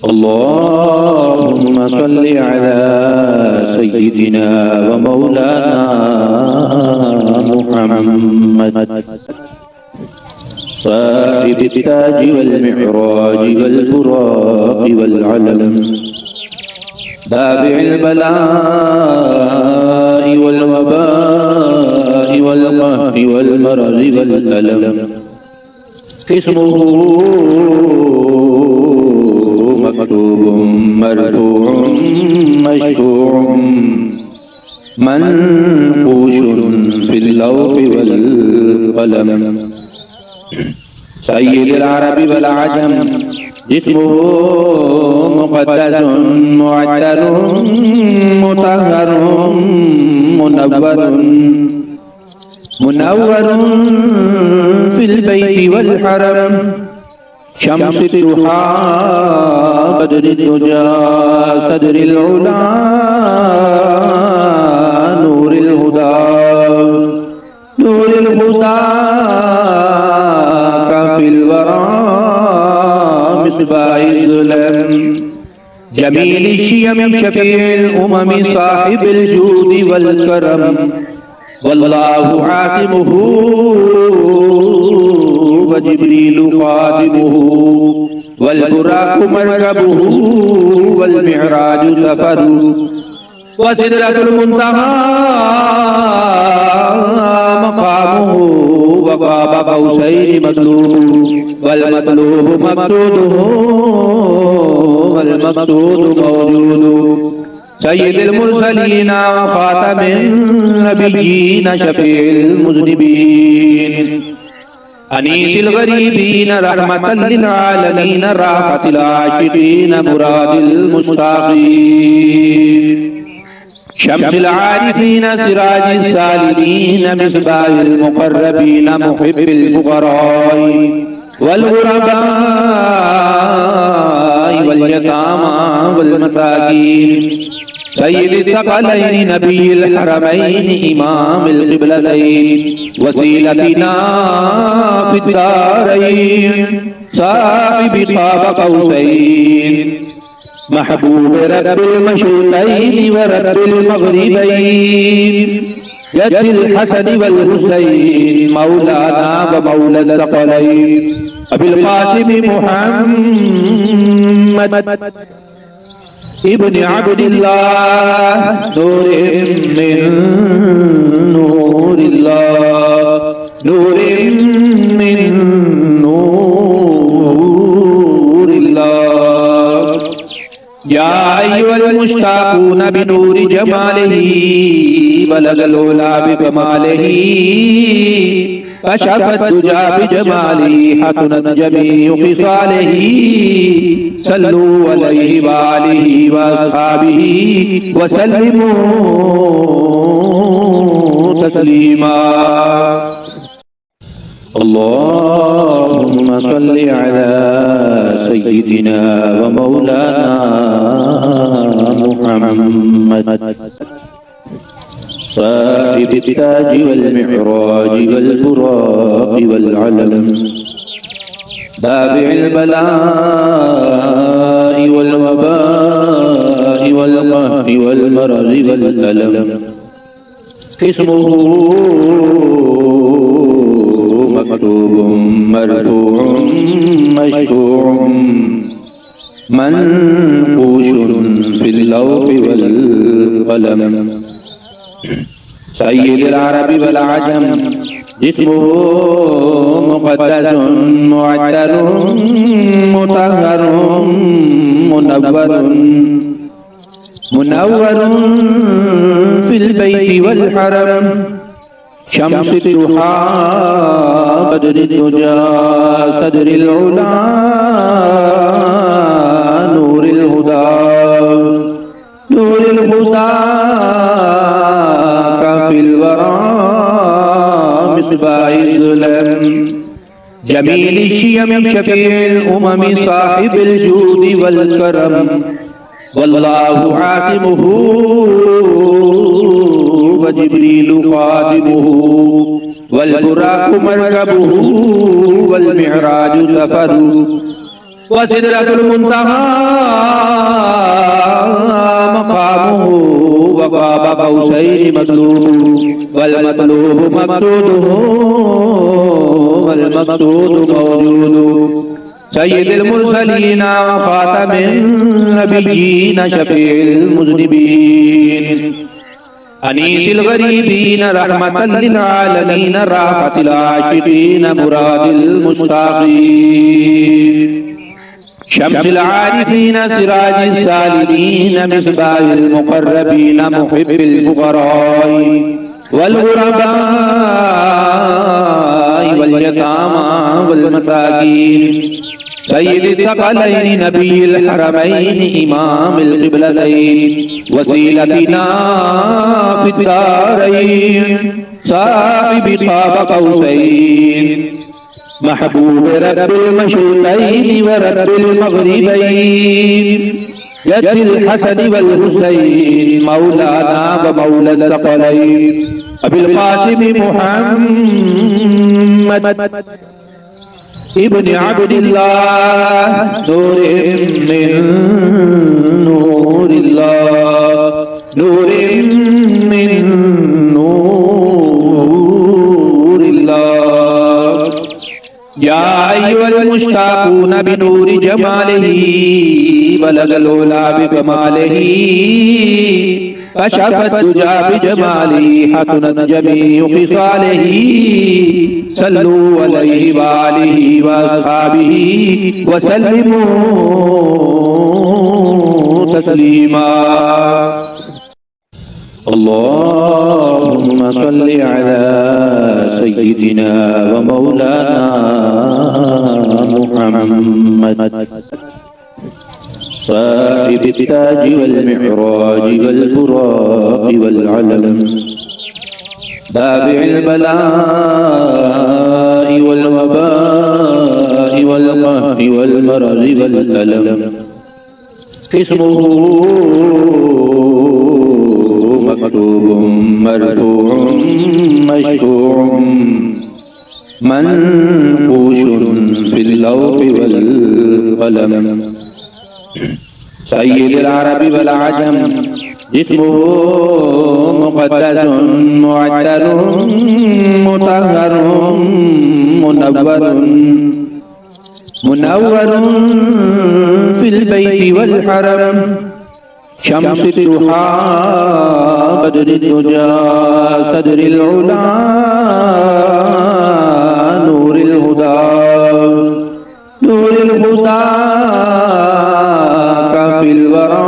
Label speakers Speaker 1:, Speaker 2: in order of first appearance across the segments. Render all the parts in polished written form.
Speaker 1: اللهم صل على سيدنا ومولانا محمد صاحب التاج والمعراج والبراق والعلم دافع البلاء والوباء والقهر والمرض والألم اسمه مكتوب مرفوع مشفوع منفوش في اللوح والقلم سيد العرب والعجم اسمه مقدس معتر مطهر منور في البيت والحرم شمس الضحى بدر الدجى صدر العلا نور الهدى كافي الورى مصباح الظلم جميل الشيم شفيع الأمم صاحب الجود والكرم والله عاصمه وجبريل خادمه والبراق مركبه والمعراج سفره وسدرة المنتهى مقامه وقاب قوسين مطلوب والمطلوب مقصوده والمقصود موجود سيد المرسلين وخاتم النبيين شفيع المذنبين أنيس الغريبين رحمة للعالمين راحة العاشقين مراد المشتاقين شمس العارفين سراج السالمين مصباح المقربين محب الفقراء والغرباء واليتامى والمساكين سيد الثقلين نبي الحرمين إمام القبلتين وسيلتنا في الدارين صاحب قاب قوسين محبوب رب المشرقين ورب المغربين يد الحسن والحسين مولانا ومولى الثقلين أبي القاسم محمد ابن عبد الله نور من نور الله نور من نور الله يا أيها المشتاقون بنور جماله بلغ العلا بكماله كشف الدجى بجماله حسنت جميع خصاله صلوا عليه وآله وأصحابه وسلموا تسليما اللهم صل على سيدنا ومولانا محمد صاحب التاج والمعراج والبراق والعلم دافع البلاء والوباء والقهر والمرض والألم اسمه مكتوب مرفوع مشفوع منفوش في اللوح والقلم سيد العرب والعجم اسمه مقدس معتر مطهر منور في البيت والحرم شمس الضحى بدر الدجى صدر العلا نور الهدى كافي الورى مصباح الظلم جميل الشيم شفيع الأمم صاحب الجود والكرم والله عاصمه وجبريل خادمه والبراق مركبه والمعراج سفره وسدرة المنتهى مقامه وقاب قوسين مطلوب والمطلوب مقصوده والمقصود موجود سيد المرسلين وخاتم النبيين شفيع المذنبين أنيس الغريبين رحمة للعالمين راحة العاشقين مراد المشتاقين شمس العارفين سراج السالمين مصباح المقربين محب الفقراء والغرباء واليتامى والمساكين سيد الثقلين نبي الحرمين إمام القبلتين وسيلتنا في الدارين صاحب قاب قوسين محبوب رب المشرقين ورب المغربين يد الحسن والحسين مولانا ومولى الثقلين أبي القاسم محمد ابن عبد الله نور من نور الله نور من نور الله يا أيها المشتاقون بنور جماله بلغ العلا بكماله كشف الدجى بجماله حسنت جميع خصاله صلوا عليه وآله وأصحابه وسلموا تسليما اللهم صل على سيدنا ومولانا محمد صاحب التاج والمعراج والبراق والعلم دافع البلاء والوباء والقهر والمرض والألم اسمه مكتوب مرفوع مشفوع منفوش في اللوح والقلم سيد العرب والعجم جسمه مقدس معتر مطهر منور في البيت والحرم شمس الضحى بدر الدجى صدر العلا نور الهدى نور الهدى كفي الورى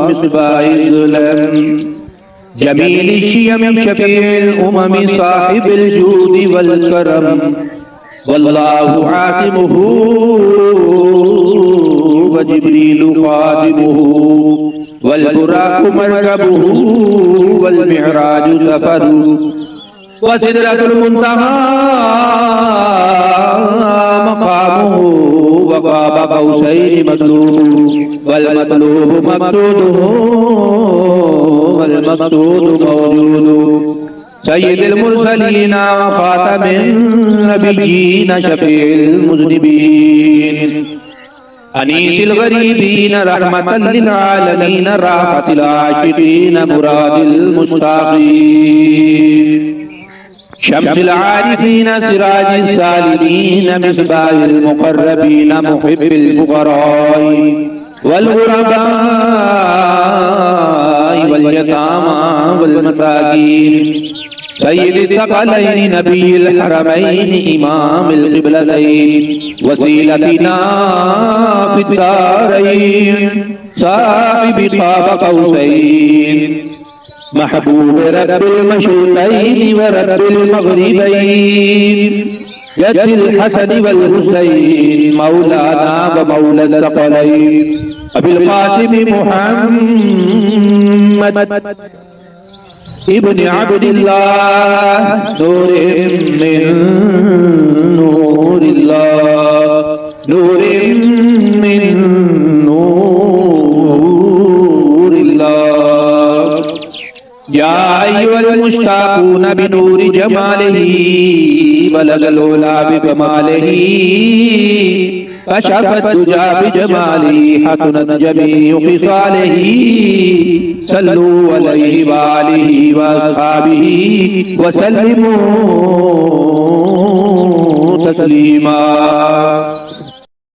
Speaker 1: مصباح الظلم جميل الشيم شفيع الأمم صاحب الجود والكرم والله عاصمه وجبريل خادمه والبراق مركبه والمعراج سفره وسدرة المنتهى مقامه وقاب قوسين مطلوب والمطلوب مقصوده والمقصود موجود سيد المرسلين وخاتم النبيين شفيع المذنبين أنيس الغريبين رحمة للعالمين راحة العاشقين مراد المشتاقين شمس العارفين سراج السالمين مصباح المقربين محب الفقراء والغرباء واليتامى والمساكين سيد الثقلين نبي الحرمين إمام القبلتين وسيلتنا في الدارين صاحب قاب قوسين محبوب رب المشرقين ورب المغربين يد الحسن والحسين مولانا ومولى الثقلين أبي القاسم محمد ابن عبد الله نور من نور الله نور من نور الله يا أيها المشتاقون बिनूरि जमालिही बलगल उला बिकमालिही कशफत दुजा बिजमालिही हसनत जमीउ खिसालिही सल्लू अलैहि व आलिही व अस्हाबिही व सल्लिमू तस्लीमा।